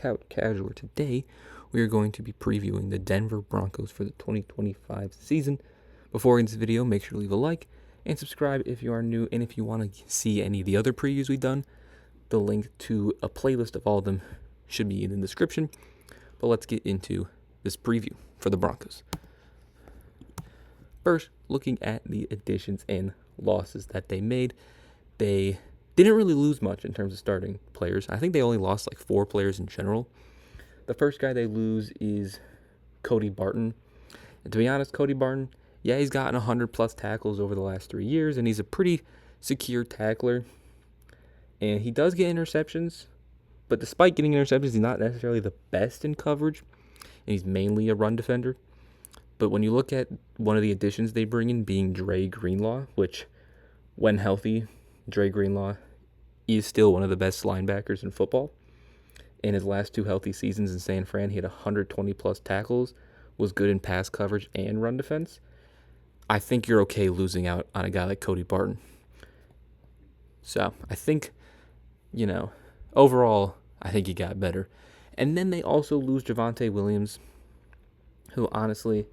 Couch Casual. Today, we are going to be previewing the Denver Broncos for the 2025 season. Before we get into this video, make sure to leave a like and subscribe if you are new. And if you want to see any of the other previews we've done, the link to a playlist of all of them should be in the description. But let's get into this preview for the Broncos. First, looking at the additions and losses that they made, they didn't really lose much in terms of starting players. I think they only lost like 4 players in general. The first guy they lose is Cody Barton. And to be honest, Cody Barton, yeah, he's gotten 100+ tackles over the last 3 years, and he's a pretty secure tackler. And he does get interceptions, but despite getting interceptions, he's not necessarily the best in coverage, and he's mainly a run defender. But when you look at one of the additions they bring in being Dre Greenlaw, which, when healthy, Dre Greenlaw is still one of the best linebackers in football. In his last 2 healthy seasons in San Fran, he had 120+ tackles, was good in pass coverage and run defense. I think you're okay losing out on a guy like Cody Barton. So I think, overall, I think he got better. And then they also lose Javonte Williams, who honestly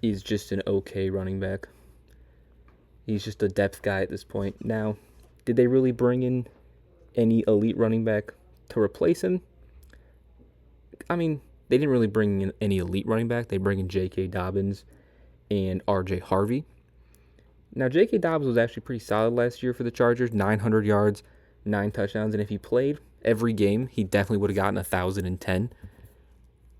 is just an okay running back. He's just a depth guy at this point. Now, did they really bring in any elite running back to replace him? I mean, they didn't really bring in any elite running back. They bring in J.K. Dobbins and R.J. Harvey. Now, J.K. Dobbins was actually pretty solid last year for the Chargers, 900 yards, 9 touchdowns, and if he played every game, he definitely would have gotten 1,010.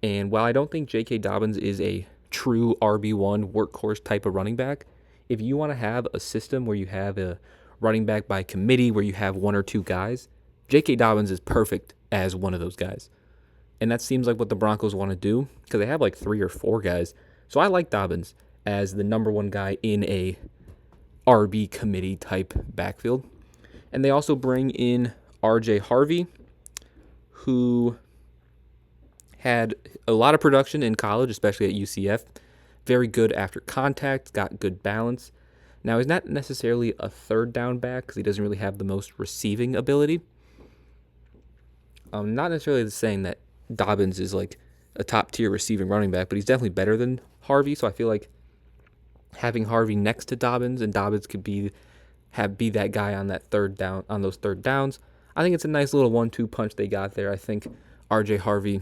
And while I don't think J.K. Dobbins is a true RB1 workhorse type of running back, if you want to have a system where you have a running back by committee where you have 1 or 2 guys, J.K. Dobbins is perfect as one of those guys. And that seems like what the Broncos want to do because they have like 3 or 4 guys. So I like Dobbins as the number 1 guy in a RB committee type backfield. And they also bring in R.J. Harvey, who had a lot of production in college, especially at UCF. Very good after contact, got good balance. Now, he's not necessarily a third down back because he doesn't really have the most receiving ability. Not necessarily saying that Dobbins is like a top-tier receiving running back, but he's definitely better than Harvey, so I feel like having Harvey next to Dobbins, and Dobbins could be that guy on that third down, on those third downs. I think it's a nice little 1-2 punch they got there. I think R.J. Harvey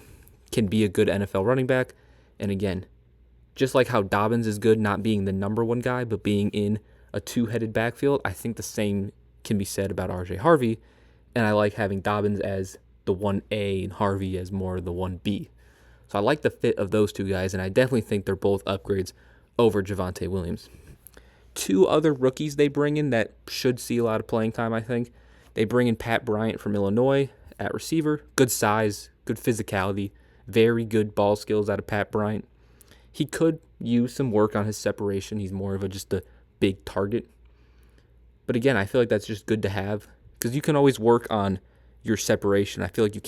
can be a good NFL running back, and again, just like how Dobbins is good not being the number 1 guy, but being in a 2-headed backfield, I think the same can be said about R.J. Harvey, and I like having Dobbins as the 1A and Harvey as more the 1B. So I like the fit of those 2 guys, and I definitely think they're both upgrades over Javonte Williams. 2 other rookies they bring in that should see a lot of playing time, I think. They bring in Pat Bryant from Illinois at receiver. Good size, good physicality, very good ball skills out of Pat Bryant. He could use some work on his separation. He's more of just a big target. But again, I feel like that's just good to have because you can always work on your separation. I feel like you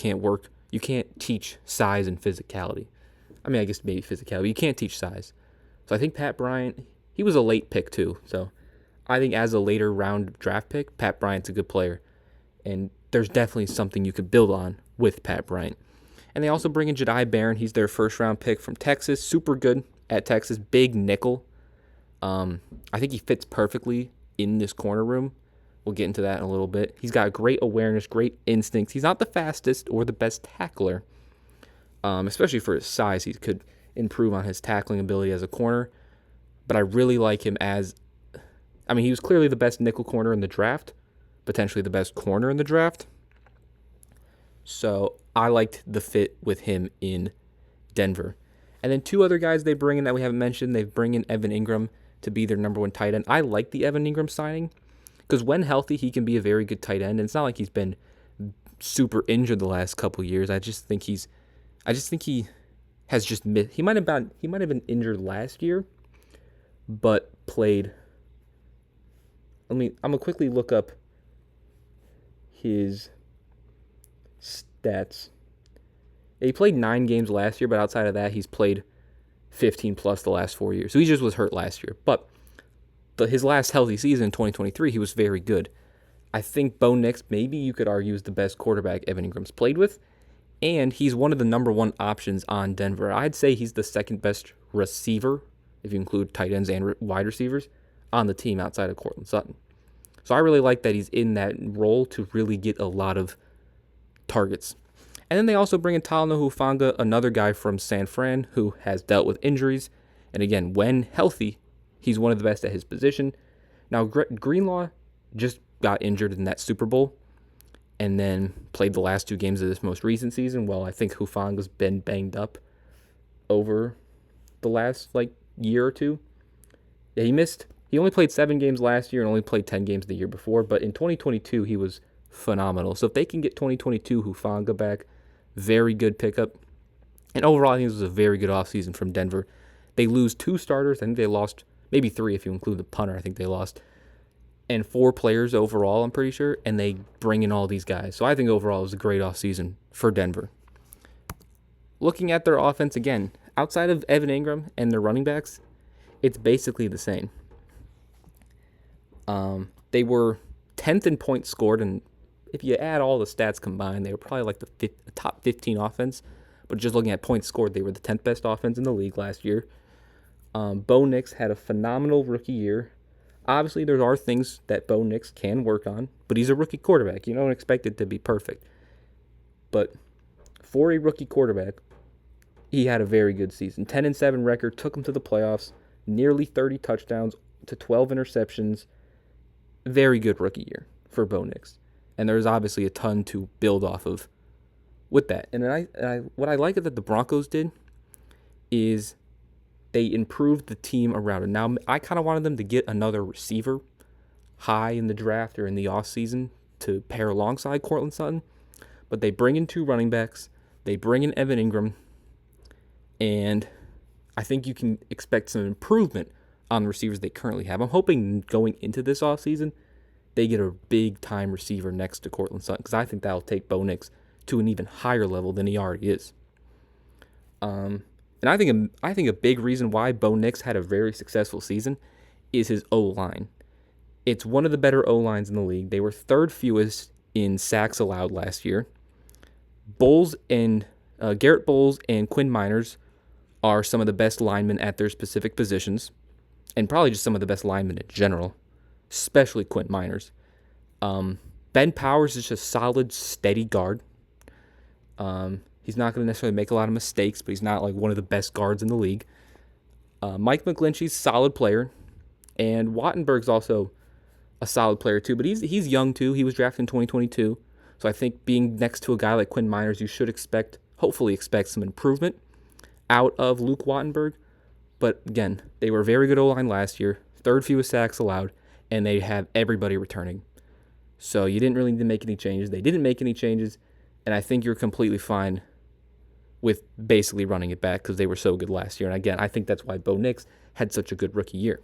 can't teach size and physicality. I mean, I guess maybe physicality, but you can't teach size. So I think Pat Bryant, he was a late pick too. So I think as a later round draft pick, Pat Bryant's a good player. And there's definitely something you could build on with Pat Bryant. And they also bring in Jedi Barron. He's their first-round pick from Texas. Super good at Texas. Big nickel. I think he fits perfectly in this corner room. We'll get into that in a little bit. He's got great awareness, great instincts. He's not the fastest or the best tackler, especially for his size. He could improve on his tackling ability as a corner. But I really like him he was clearly the best nickel corner in the draft, potentially the best corner in the draft. So I liked the fit with him in Denver. And then 2 other guys they bring in that we haven't mentioned. They bring in Evan Ingram to be their number 1 tight end. I like the Evan Ingram signing because when healthy, he can be a very good tight end. And it's not like he's been super injured the last couple of years. I just think he has just missed. He might have been injured last year, but played. I'm gonna quickly look up his stats. He played 9 games last year, but outside of that, he's played 15 plus the last 4 years. So he just was hurt last year. But his last healthy season in 2023, he was very good. I think Bo Nix, maybe you could argue, is the best quarterback Evan Ingram's played with. And he's one of the number one options on Denver. I'd say he's the second best receiver, if you include tight ends and wide receivers, on the team outside of Courtland Sutton. So I really like that he's in that role to really get a lot of targets. And then they also bring in Talanoa Hufanga, another guy from San Fran who has dealt with injuries. And again, when healthy, he's one of the best at his position. Now, Greenlaw just got injured in that Super Bowl and then played the last 2 games of this most recent season. Well, I think Hufanga's been banged up over the last year or two. Yeah, he only played 7 games last year and only played 10 games the year before, but in 2022 he was phenomenal. So if they can get 2022 Hufanga back, very good pickup. And overall, I think this was a very good offseason from Denver. They lose 2 starters. I think they lost maybe 3 if you include the punter. I think they lost. And 4 players overall, I'm pretty sure. And they bring in all these guys. So I think overall it was a great offseason for Denver. Looking at their offense again, outside of Evan Ingram and their running backs, it's basically the same. They were 10th in points scored, and if you add all the stats combined, they were probably like the top 15 offense. But just looking at points scored, they were the 10th best offense in the league last year. Bo Nix had a phenomenal rookie year. Obviously, there are things that Bo Nix can work on, but he's a rookie quarterback. You don't expect it to be perfect. But for a rookie quarterback, he had a very good season. 10-7 record, took him to the playoffs, nearly 30 touchdowns to 12 interceptions. Very good rookie year for Bo Nix. And there's obviously a ton to build off of with that. And what I like that the Broncos did is they improved the team around it. Now, I kind of wanted them to get another receiver high in the draft or in the offseason to pair alongside Courtland Sutton. But they bring in 2 running backs. They bring in Evan Ingram. And I think you can expect some improvement on the receivers they currently have. I'm hoping going into this offseason, they get a big-time receiver next to Courtland Sutton, because I think that'll take Bo Nix to an even higher level than he already is. And I think a big reason why Bo Nix had a very successful season is his O-line. It's one of the better O-lines in the league. They were 3rd fewest in sacks allowed last year. Garrett Bowles and Quinn Miners are some of the best linemen at their specific positions, and probably just some of the best linemen in general, especially Quinn Miners. Ben Powers is just solid, steady guard. He's not going to necessarily make a lot of mistakes, but he's not like one of the best guards in the league. Mike McGlinchey's a solid player, and Wattenberg's also a solid player too, but he's young too. He was drafted in 2022, so I think being next to a guy like Quinn Miners, you should hopefully expect some improvement out of Luke Wattenberg. But again, they were a very good O-line last year, 3rd fewest sacks allowed, and they have everybody returning. So you didn't really need to make any changes. They didn't make any changes, and I think you're completely fine with basically running it back because they were so good last year. And again, I think that's why Bo Nix had such a good rookie year.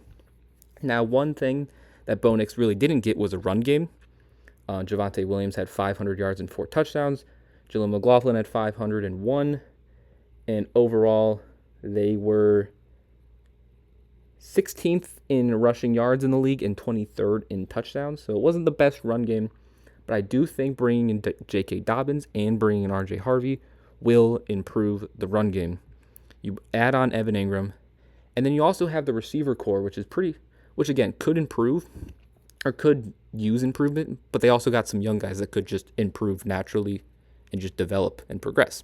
Now, one thing that Bo Nix really didn't get was a run game. Javonte Williams had 500 yards and 4 touchdowns. Jaleel McLaughlin had 501. And overall, they were 16th in rushing yards in the league and 23rd in touchdowns. So it wasn't the best run game. But I do think bringing in J.K. Dobbins and bringing in R.J. Harvey will improve the run game. You add on Evan Ingram, and then you also have the receiver core, which again could improve or could use improvement, but they also got some young guys that could just improve naturally and just develop and progress.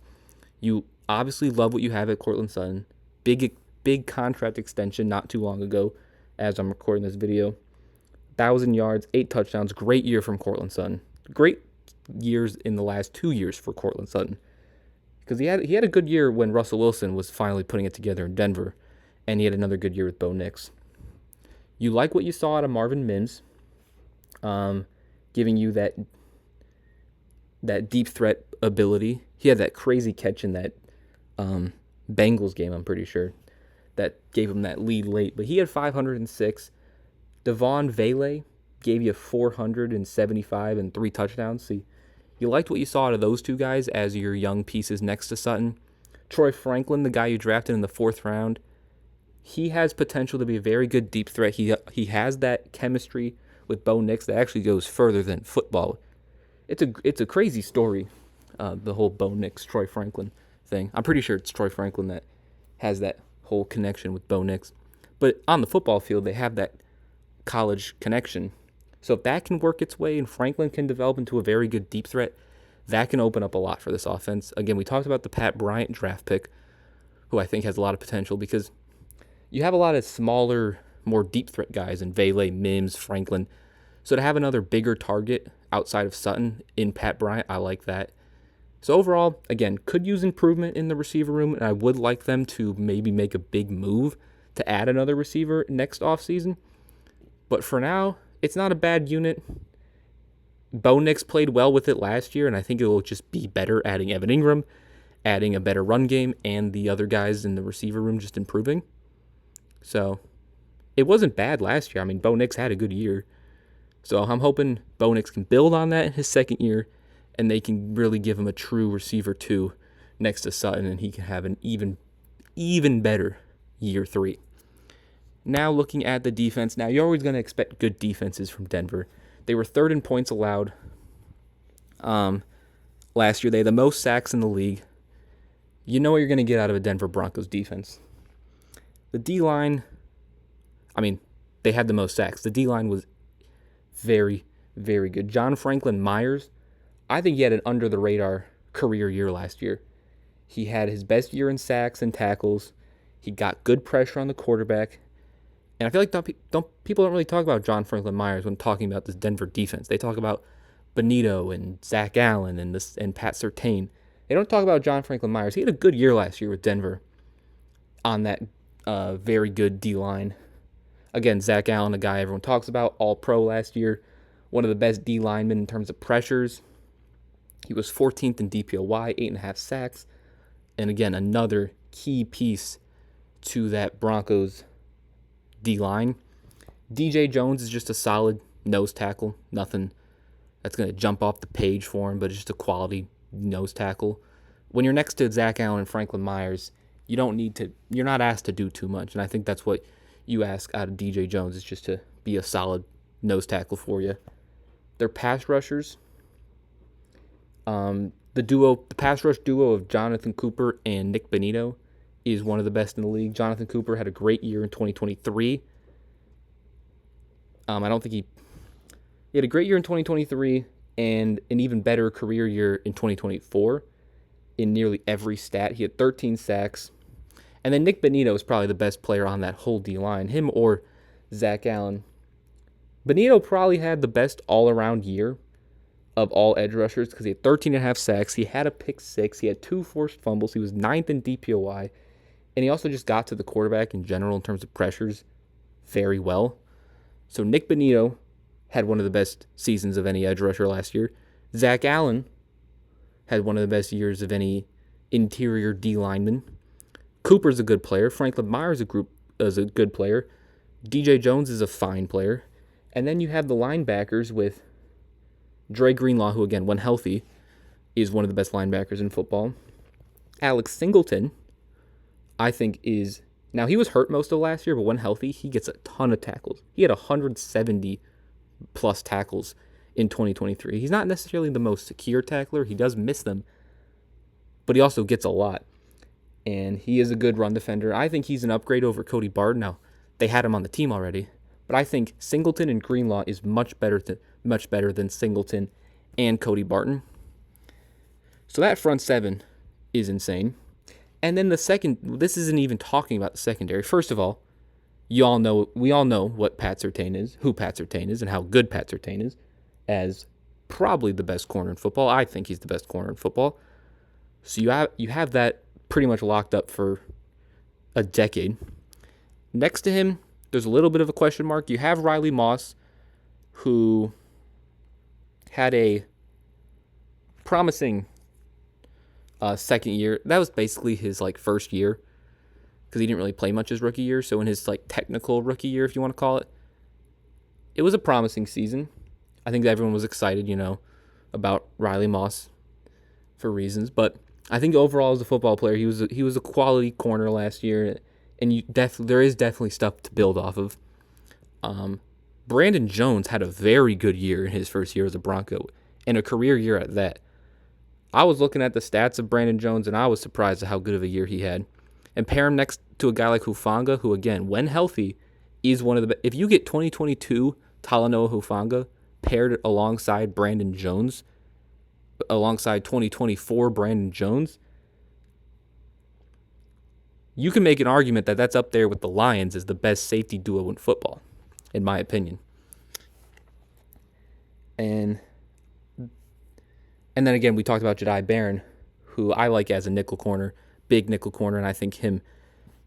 You obviously love what you have at Courtland Sutton. Big contract extension not too long ago as I'm recording this video. 1,000 yards, 8 touchdowns, great year from Courtland Sutton. Great years in the last 2 years for Courtland Sutton. Because he had a good year when Russell Wilson was finally putting it together in Denver, and he had another good year with Bo Nix. You like what you saw out of Marvin Mims, giving you that deep threat ability. He had that crazy catch in that Bengals game, I'm pretty sure, that gave him that lead late. But he had 506. Devon Vele gave you 475 and 3 touchdowns. See, you liked what you saw out of those 2 guys as your young pieces next to Sutton. Troy Franklin, the guy you drafted in the 4th round, he has potential to be a very good deep threat. He has that chemistry with Bo Nix that actually goes further than football. It's a crazy story. the whole Bo Nix, Troy Franklin thing. I'm pretty sure it's Troy Franklin that has that whole connection with Bo Nix. But on the football field, they have that college connection. So if that can work its way and Franklin can develop into a very good deep threat, that can open up a lot for this offense. Again, we talked about the Pat Bryant draft pick, who I think has a lot of potential because you have a lot of smaller, more deep threat guys in Vele, Mims, Franklin. So to have another bigger target outside of Sutton in Pat Bryant, I like that. So overall, again, could use improvement in the receiver room, and I would like them to maybe make a big move to add another receiver next offseason. But for now, it's not a bad unit. Bo Nix played well with it last year, and I think it will just be better adding Evan Ingram, adding a better run game, and the other guys in the receiver room just improving. So it wasn't bad last year. I mean, Bo Nix had a good year. So I'm hoping Bo Nix can build on that in his second year, and they can really give him a true receiver 2 next to Sutton, and he can have an even better year 3. Now looking at the defense. Now you're always going to expect good defenses from Denver. They were third in points allowed last year. They had the most sacks in the league. You know what you're going to get out of a Denver Broncos defense. The D-line, I mean, they had the most sacks. The D-line was very, very good. John Franklin Myers, I think he had an under-the-radar career year last year. He had his best year in sacks and tackles. He got good pressure on the quarterback. And I feel like people don't really talk about John Franklin Myers when talking about this Denver defense. They talk about Benito and Zach Allen and Pat Surtain. They don't talk about John Franklin Myers. He had a good year last year with Denver on that very good D-line. Again, Zach Allen, a guy everyone talks about, all-pro last year, one of the best D linemen in terms of pressures. He was 14th in DPOY, 8.5 sacks. And again, another key piece to that Broncos D-line. DJ Jones is just a solid nose tackle. Nothing that's going to jump off the page for him, but it's just a quality nose tackle. When you're next to Zach Allen and Franklin Myers, you're not asked to do too much. And I think that's what you ask out of DJ Jones, is just to be a solid nose tackle for you. Their pass rushers, the pass rush duo of Jonathan Cooper and Nick Benito is one of the best in the league. Jonathan Cooper had a great year in 2023. I don't think he had a great year in 2023 and an even better career year in 2024 in nearly every stat. He had 13 sacks. And then Nick Benito is probably the best player on that whole D-line, him or Zach Allen. Benito probably had the best all-around year of all edge rushers because he had 13.5 sacks. He had a pick 6. He had 2 forced fumbles. He was 9th in DPOY. And he also just got to the quarterback in general in terms of pressures very well. So Nick Benito had one of the best seasons of any edge rusher last year. Zach Allen had one of the best years of any interior D lineman. Cooper's a good player. Franklin Myers is a good player. DJ Jones is a fine player. And then you have the linebackers with Dre Greenlaw, who, again, when healthy, is one of the best linebackers in football. Alex Singleton, I think, is... Now, he was hurt most of last year, but when healthy, he gets a ton of tackles. He had 170-plus tackles in 2023. He's not necessarily the most secure tackler. He does miss them, but he also gets a lot. And he is a good run defender. I think he's an upgrade over Cody Barton. Now, they had him on the team already, but I think Singleton and Greenlaw is much better than Singleton and Cody Barton. So that front seven is insane. And then this isn't even talking about the secondary. First of all, we all know what Pat Surtain is, who Pat Surtain is, and how good Pat Surtain is, as probably the best corner in football. I think he's the best corner in football. So you have that pretty much locked up for a decade. Next to him, there's a little bit of a question mark. You have Riley Moss, who had a promising second year. That was basically his first year because he didn't really play much his rookie year. So in his technical rookie year, if you want to call it, it was a promising season. I think everyone was excited, about Riley Moss for reasons. But I think overall as a football player, he was a quality corner last year, and there is definitely stuff to build off of. Brandon Jones had a very good year in his first year as a Bronco, and a career year at that. I was looking at the stats of Brandon Jones, and I was surprised at how good of a year he had. And pair him next to a guy like Hufanga, who, again, when healthy, is one of the best. If you get 2022 Talanoa Hufanga paired alongside Brandon Jones, alongside 2024 Brandon Jones, you can make an argument that that's up there with the Lions as the best safety duo in football, in my opinion. And then again, we talked about Jedi Barron, who I like as a nickel corner, big nickel corner, and I think him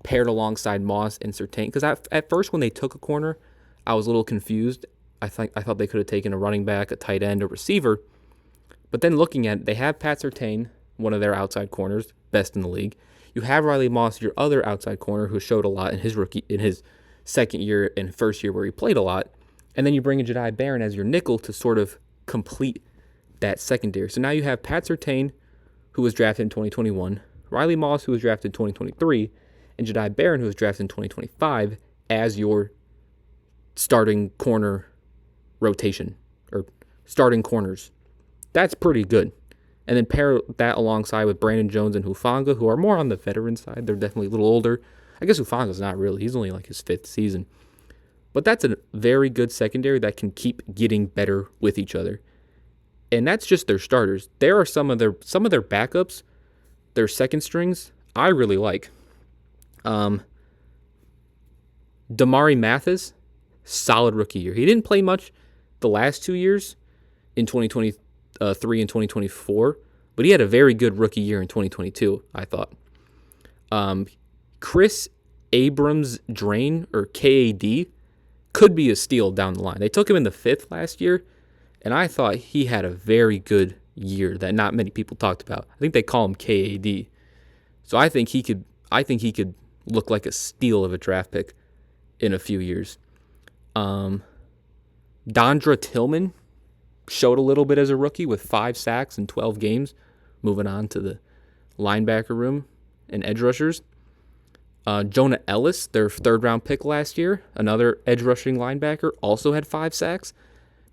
paired alongside Moss and Surtain. Because at first, when they took a corner, I was a little confused. I thought they could have taken a running back, a tight end, a receiver. But then looking at it, they have Pat Surtain, one of their outside corners, best in the league. You have Riley Moss, your other outside corner, who showed a lot in his second year and first year where he played a lot. And then you bring in Jedi Barron as your nickel to sort of complete that secondary. So now you have Pat Surtain, who was drafted in 2021, Riley Moss, who was drafted in 2023, and Jedi Barron, who was drafted in 2025, as your starting corner rotation, or starting corners. That's pretty good. And then pair that alongside with Brandon Jones and Hufanga, who are more on the veteran side. They're definitely a little older. I guess Hufanga's not really. He's only like his 5th season. But that's a very good secondary that can keep getting better with each other. And that's just their starters. There are some of their backups, their second strings, I really like. Damari Mathis, solid rookie year. He didn't play much the last 2 years in 2023 and 2024, but he had a very good rookie year in 2022, I thought. Chris Abrams-Drain, or KAD, could be a steal down the line. They took him in the 5th last year, and I thought he had a very good year that not many people talked about. I think they call him KAD. So I think he could look like a steal of a draft pick in a few years. Dondra Tillman showed a little bit as a rookie with 5 sacks in 12 games. Moving on to the linebacker room and edge rushers. Jonah Ellis, their 3rd-round pick last year, another edge rushing linebacker, also had 5 sacks.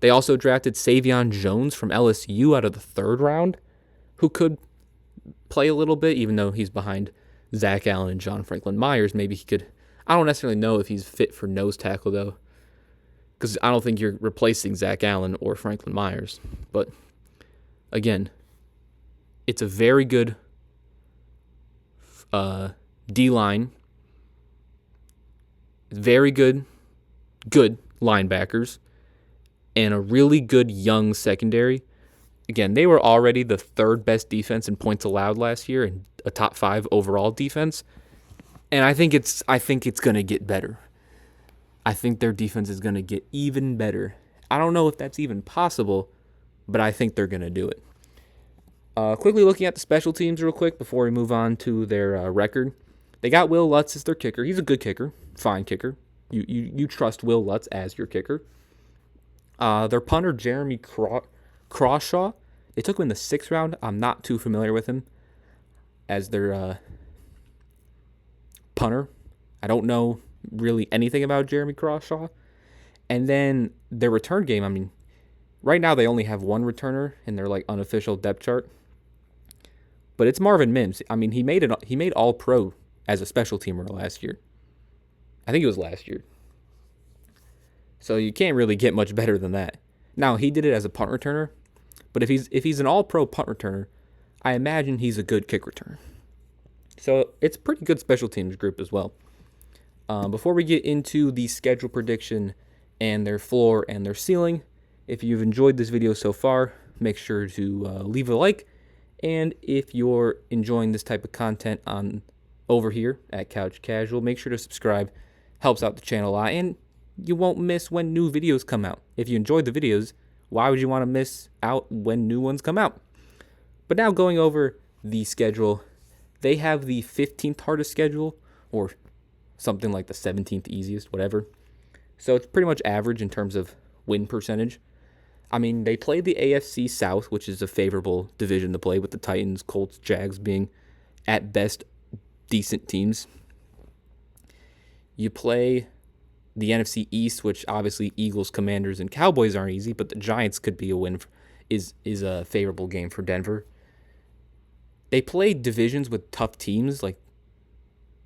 They also drafted Savion Jones from LSU out of the 3rd round, who could play a little bit, even though he's behind Zach Allen and John Franklin Myers. Maybe he could. I don't necessarily know if he's fit for nose tackle, though, because I don't think you're replacing Zach Allen or Franklin Myers. But, again, it's a very good D-line, very good linebackers, and a really good young secondary. Again, they were already the 3rd best defense in points allowed last year and a top 5 overall defense. And I think it's going to get better. I think their defense is going to get even better. I don't know if that's even possible, but I think they're going to do it. Quickly looking at the special teams real quick before we move on to their record. They got Will Lutz as their kicker. He's a good kicker, fine kicker. You trust Will Lutz as your kicker. Their punter, Jeremy Crawshaw, they took him in the 6th round. I'm not too familiar with him as their punter. I don't know really anything about Jeremy Crawshaw. And then their return game, I mean, right now they only have one returner in their unofficial depth chart. But it's Marvin Mims. I mean, he made All-Pro as a special teamer last year. I think it was last year. So you can't really get much better than that. Now, he did it as a punt returner, but if he's an all-pro punt returner, I imagine he's a good kick returner. So it's a pretty good special teams group as well. Before we get into the schedule prediction and their floor and their ceiling, if you've enjoyed this video so far, make sure to leave a like. And if you're enjoying this type of content over here at Couch Casual, make sure to subscribe. Helps out the channel a lot, and you won't miss when new videos come out. If you enjoyed the videos, why would you want to miss out when new ones come out? But now going over the schedule, they have the 15th hardest schedule, or something like the 17th easiest, whatever. So it's pretty much average in terms of win percentage. I mean, they play the AFC South, which is a favorable division to play, with the Titans, Colts, Jags being, at best, decent teams. You play the NFC East, which obviously Eagles, Commanders, and Cowboys aren't easy, but the Giants could be a win. Is a favorable game for Denver. they play divisions with tough teams like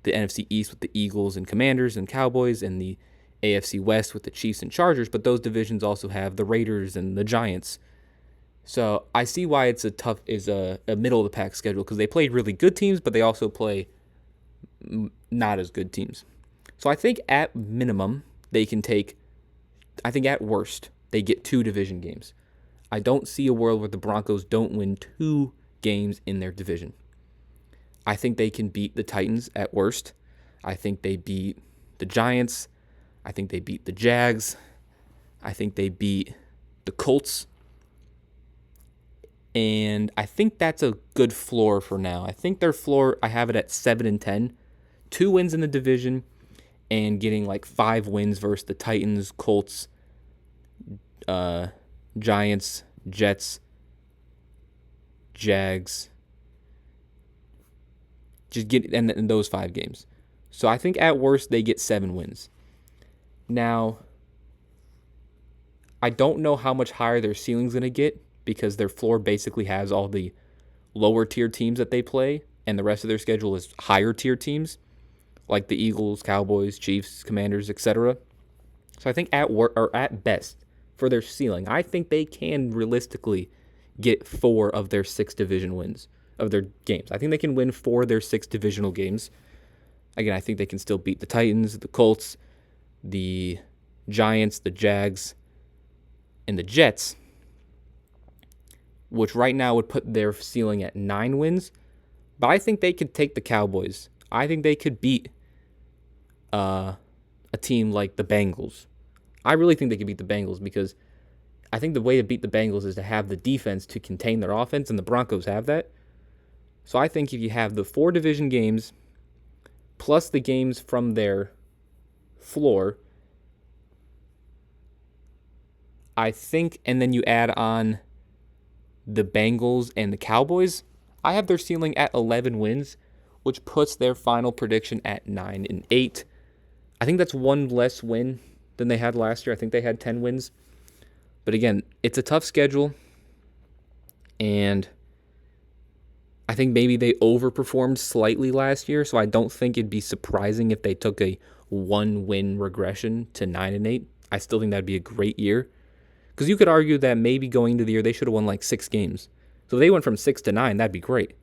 the NFC East with the Eagles and Commanders and Cowboys, and the AFC West with the Chiefs and Chargers, but those divisions also have the Raiders and the Giants. So I see why it's a middle of the pack schedule, because they played really good teams, but they also play not as good teams. So I think at minimum they can take, I think at worst they get 2 division games. I don't see a world where the Broncos don't win 2 games in their division. I think they can beat the Titans at worst. I think they beat the Giants. I think they beat the Jags. I think they beat the Colts. And I think that's a good floor for now. I think their floor, I have it at 7-10. 2 wins in the division and getting like 5 wins versus the Titans, Colts, Giants, Jets, Jags. Just get in those 5 games. So I think at worst they get 7 wins. Now, I don't know how much higher their ceiling's going to get, because their floor basically has all the lower tier teams that they play, and the rest of their schedule is higher tier teams like the Eagles, Cowboys, Chiefs, Commanders, etc. So I think at best for their ceiling, I think they can realistically get 4 of their 6 division wins of their games. I think they can win 4 of their 6 divisional games. Again, I think they can still beat the Titans, the Colts, the Giants, the Jags, and the Jets, which right now would put their ceiling at 9 wins. But I think they could take the Cowboys. I think they could beat a team like the Bengals. I really think they could beat the Bengals, because I think the way to beat the Bengals is to have the defense to contain their offense, and the Broncos have that. So I think if you have the 4 division games plus the games from their floor, I think, and then you add on the Bengals and the Cowboys, I have their ceiling at 11 wins, which puts their final prediction at 9-8. I think that's 1 less win than they had last year. I think they had 10 wins. But again, it's a tough schedule, and I think maybe they overperformed slightly last year, so I don't think it'd be surprising if they took a 1-win regression to 9-8. I still think that'd be a great year, because you could argue that maybe going into the year they should have won like 6 games. So if they went from 6 to 9, that'd be great.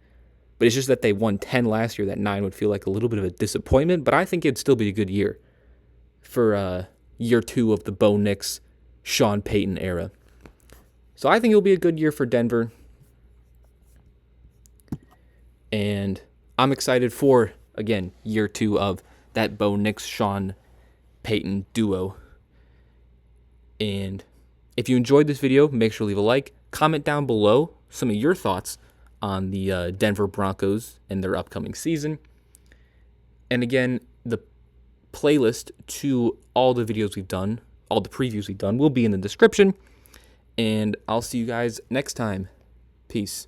But it's just that they won 10 last year. That 9 would feel like a little bit of a disappointment, but I think it'd still be a good year for year 2 of the Bo Nix, Sean Payton era. So I think it'll be a good year for Denver. And I'm excited for, again, year 2 of that Bo Nix, Sean Payton duo. And if you enjoyed this video, make sure to leave a like. Comment down below some of your thoughts on the Denver Broncos and their upcoming season. And again, the playlist to all the videos we've done, all the previews we've done, will be in the description. And I'll see you guys next time. Peace.